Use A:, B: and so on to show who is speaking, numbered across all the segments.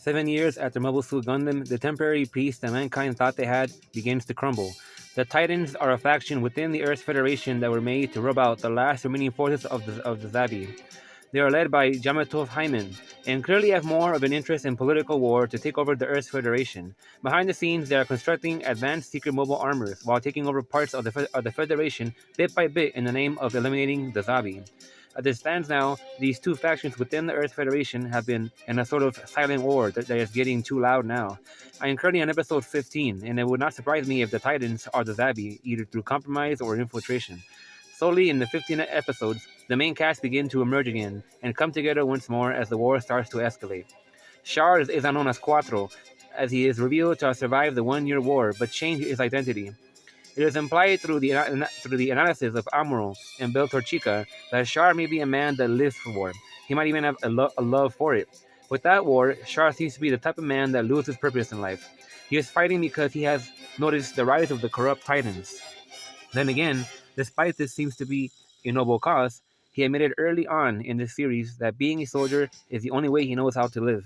A: 7 years after Mobile Suit Gundam, the temporary peace that mankind thought they had begins to crumble. The Titans are a faction within the Earth's Federation that were made to rub out the last remaining forces of the Zabi. They are led by Yamato Hyman, and clearly have more of an interest in political war to take over the Earth's Federation. Behind the scenes, they are constructing advanced secret mobile armors while taking over parts of the Federation bit by bit in the name of eliminating the Zabi. As it stands now, these two factions within the Earth Federation have been in a sort of silent war that is getting too loud now. I am currently on episode 15, and it would not surprise me if the Titans are the Zabi, either through compromise or infiltration. Slowly, in the 15 episodes, the main cast begin to emerge again and come together once more as the war starts to escalate. Char is known as Quattro, as he is revealed to have survived the 1 year war but changed his identity. It is implied through the analysis of Amuro and Beltorchica that Char may be a man that lives for war. He might even have a love for it. With that war, Char seems to be the type of man that loses purpose in life. He is fighting because he has noticed the rise of the corrupt Titans. Then again, despite this seems to be a noble cause, he admitted early on in this series that being a soldier is the only way he knows how to live.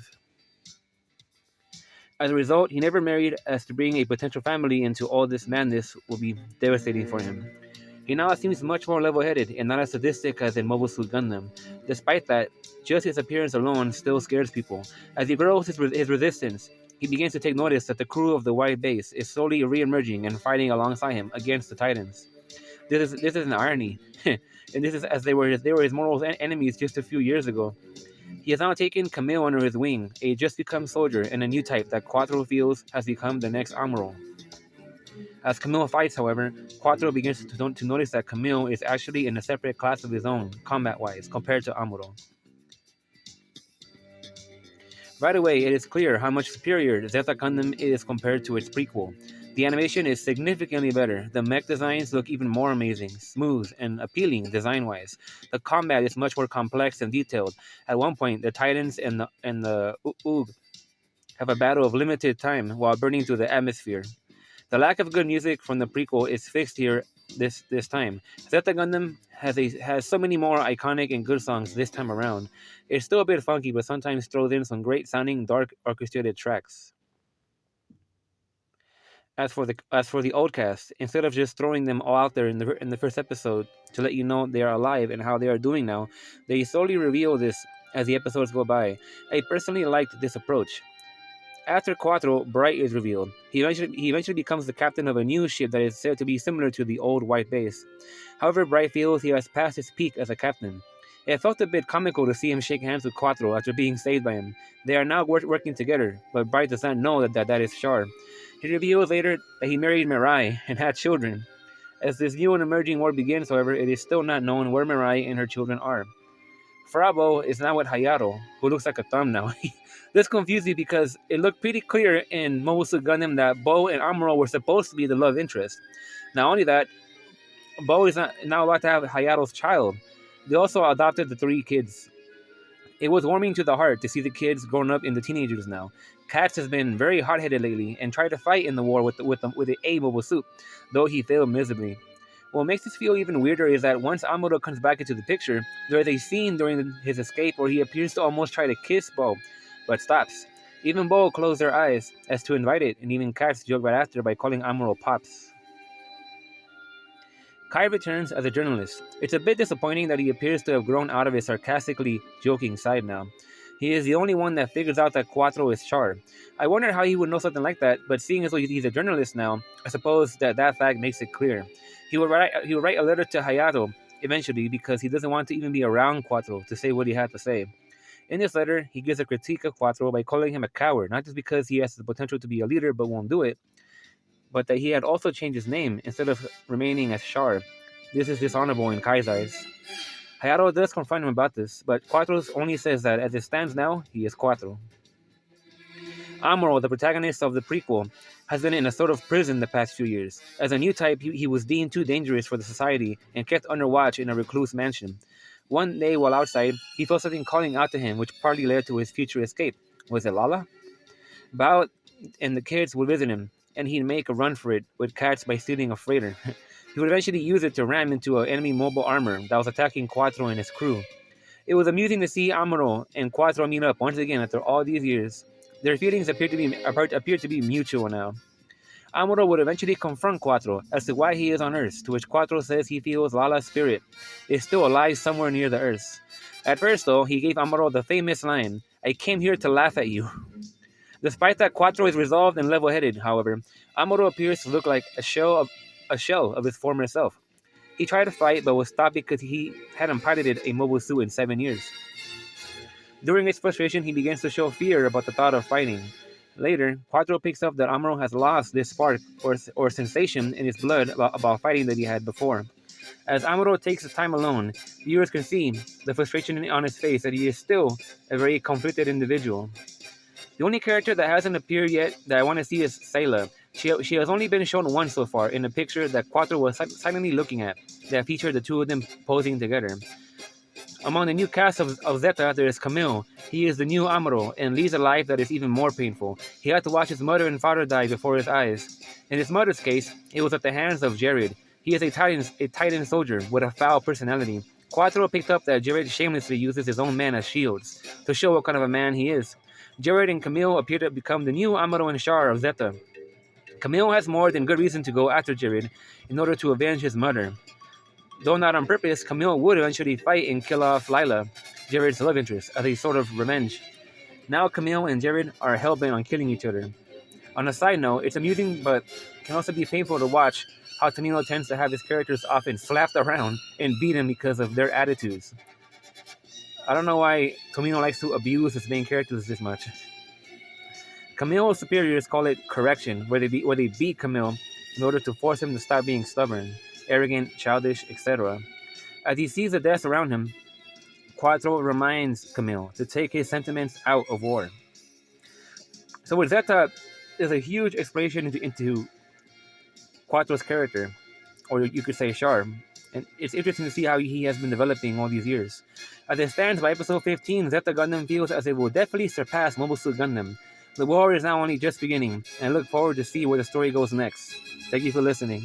A: As a result, he never married, as to bring a potential family into all this madness will be devastating for him. He now seems much more level-headed and not as sadistic as in Mobile Suit Gundam. Despite that, just his appearance alone still scares people. As he grows his resistance, he begins to take notice that the crew of the White Base is slowly re-emerging and fighting alongside him against the Titans. This is an irony, and this is as they were his mortal enemies just a few years ago. He has now taken Camille under his wing, a just-become soldier and a new type that Quattro feels has become the next Amuro. As Camille fights, however, Quattro begins to notice that Camille is actually in a separate class of his own, combat-wise, compared to Amuro. Right away, it is clear how much superior Zeta Gundam is compared to its prequel. The animation is significantly better. The mech designs look even more amazing, smooth, and appealing design-wise. The combat is much more complex and detailed. At one point, the Titans and the Oog have a battle of limited time while burning through the atmosphere. The lack of good music from the prequel is fixed here this time. Zeta Gundam has so many more iconic and good songs this time around. It's still a bit funky, but sometimes throws in some great-sounding, dark, orchestrated tracks. As for the old cast, instead of just throwing them all out there in the first episode to let you know they are alive and how they are doing now, they slowly reveal this as the episodes go by. I personally liked this approach. After Quattro, Bright is revealed. He eventually becomes the captain of a new ship that is said to be similar to the old White Base. However, Bright feels he has passed his peak as a captain. It felt a bit comical to see him shake hands with Quattro after being saved by him. They are now working together, but Bright does not know that is Char. He reveals later that he married Mirai and had children. As this new and emerging war begins, however, it is still not known where Mirai and her children are. Frabo is now with Hayato, who looks like a thumb now. This confused me because it looked pretty clear in Mobile Suit Gundam that Bo and Amuro were supposed to be the love interest. Not only that, Bo is not now allowed to have Hayato's child. They also adopted the 3 kids. It was warming to the heart to see the kids grown up into teenagers now. Katz has been very hot-headed lately and tried to fight in the war with a Mobile Suit, though he failed miserably. What makes this feel even weirder is that once Amuro comes back into the picture, there is a scene during his escape where he appears to almost try to kiss Bo, but stops. Even Bo closed their eyes as to invite it, and even Katz joked right after by calling Amuro Pops. Kai returns as a journalist. It's a bit disappointing that he appears to have grown out of his sarcastically joking side now. He is the only one that figures out that Quattro is Char. I wondered how he would know something like that, but seeing as though he's a journalist now, I suppose that fact makes it clear. He will write a letter to Hayato eventually because he doesn't want to even be around Quattro to say what he had to say. In this letter, he gives a critique of Quattro by calling him a coward, not just because he has the potential to be a leader but won't do it, but that he had also changed his name instead of remaining as Char. This is dishonorable in Kai's eyes. Hayato does confront him about this, but Quattro only says that as it stands now, he is Quattro. Amuro, the protagonist of the prequel, has been in a sort of prison the past few years. As a new type, he was deemed too dangerous for the society and kept under watch in a recluse mansion. One day while outside, he felt something calling out to him, which partly led to his future escape. Was it Lala? Bao and the kids would visit him, and he'd make a run for it with Katz by stealing a freighter. He would eventually use it to ram into an enemy mobile armor that was attacking Quattro and his crew. It was amusing to see Amuro and Quattro meet up once again after all these years. Their feelings appear to be mutual now. Amuro would eventually confront Quattro as to why he is on Earth, to which Quattro says he feels Lala's spirit is still alive somewhere near the Earth. At first, though, he gave Amuro the famous line, "I came here to laugh at you." Despite that, Quattro is resolved and level-headed, however. Amuro appears to look like a shell of his former self. He tried to fight, but was stopped because he hadn't piloted a mobile suit in 7 years. During his frustration, he begins to show fear about the thought of fighting. Later, Quattro picks up that Amuro has lost this spark or sensation in his blood about fighting that he had before. As Amuro takes his time alone, viewers can see the frustration on his face that he is still a very conflicted individual. The only character that hasn't appeared yet that I want to see is Sayla. She has only been shown once so far in a picture that Quattro was silently looking at that featured the two of them posing together. Among the new cast of Zeta, there is Camille. He is the new Amuro and leads a life that is even more painful. He had to watch his mother and father die before his eyes. In his mother's case, it was at the hands of Jared. He is a Titan soldier with a foul personality. Quattro picked up that Jared shamelessly uses his own men as shields to show what kind of a man he is. Jared and Camille appear to become the new Amuro and Char of Zeta. Camille has more than good reason to go after Jared in order to avenge his mother. Though not on purpose, Camille would eventually fight and kill off Lila, Jared's love interest, as a sort of revenge. Now Camille and Jared are hell-bent on killing each other. On a side note, it's amusing but can also be painful to watch how Tomino tends to have his characters often slapped around and beaten because of their attitudes. I don't know why Tomino likes to abuse his main characters this much. Camille's superiors call it correction, where they beat Camille in order to force him to stop being stubborn, arrogant, childish, etc. As he sees the deaths around him, Quattro reminds Camille to take his sentiments out of war. So with Zeta, there's a huge exploration into Quattro's character, or you could say Char, and it's interesting to see how he has been developing all these years. As it stands by episode 15, Zeta Gundam feels as it will definitely surpass Mobile Suit Gundam. The war is now only just beginning, and I look forward to see where the story goes next. Thank you for listening.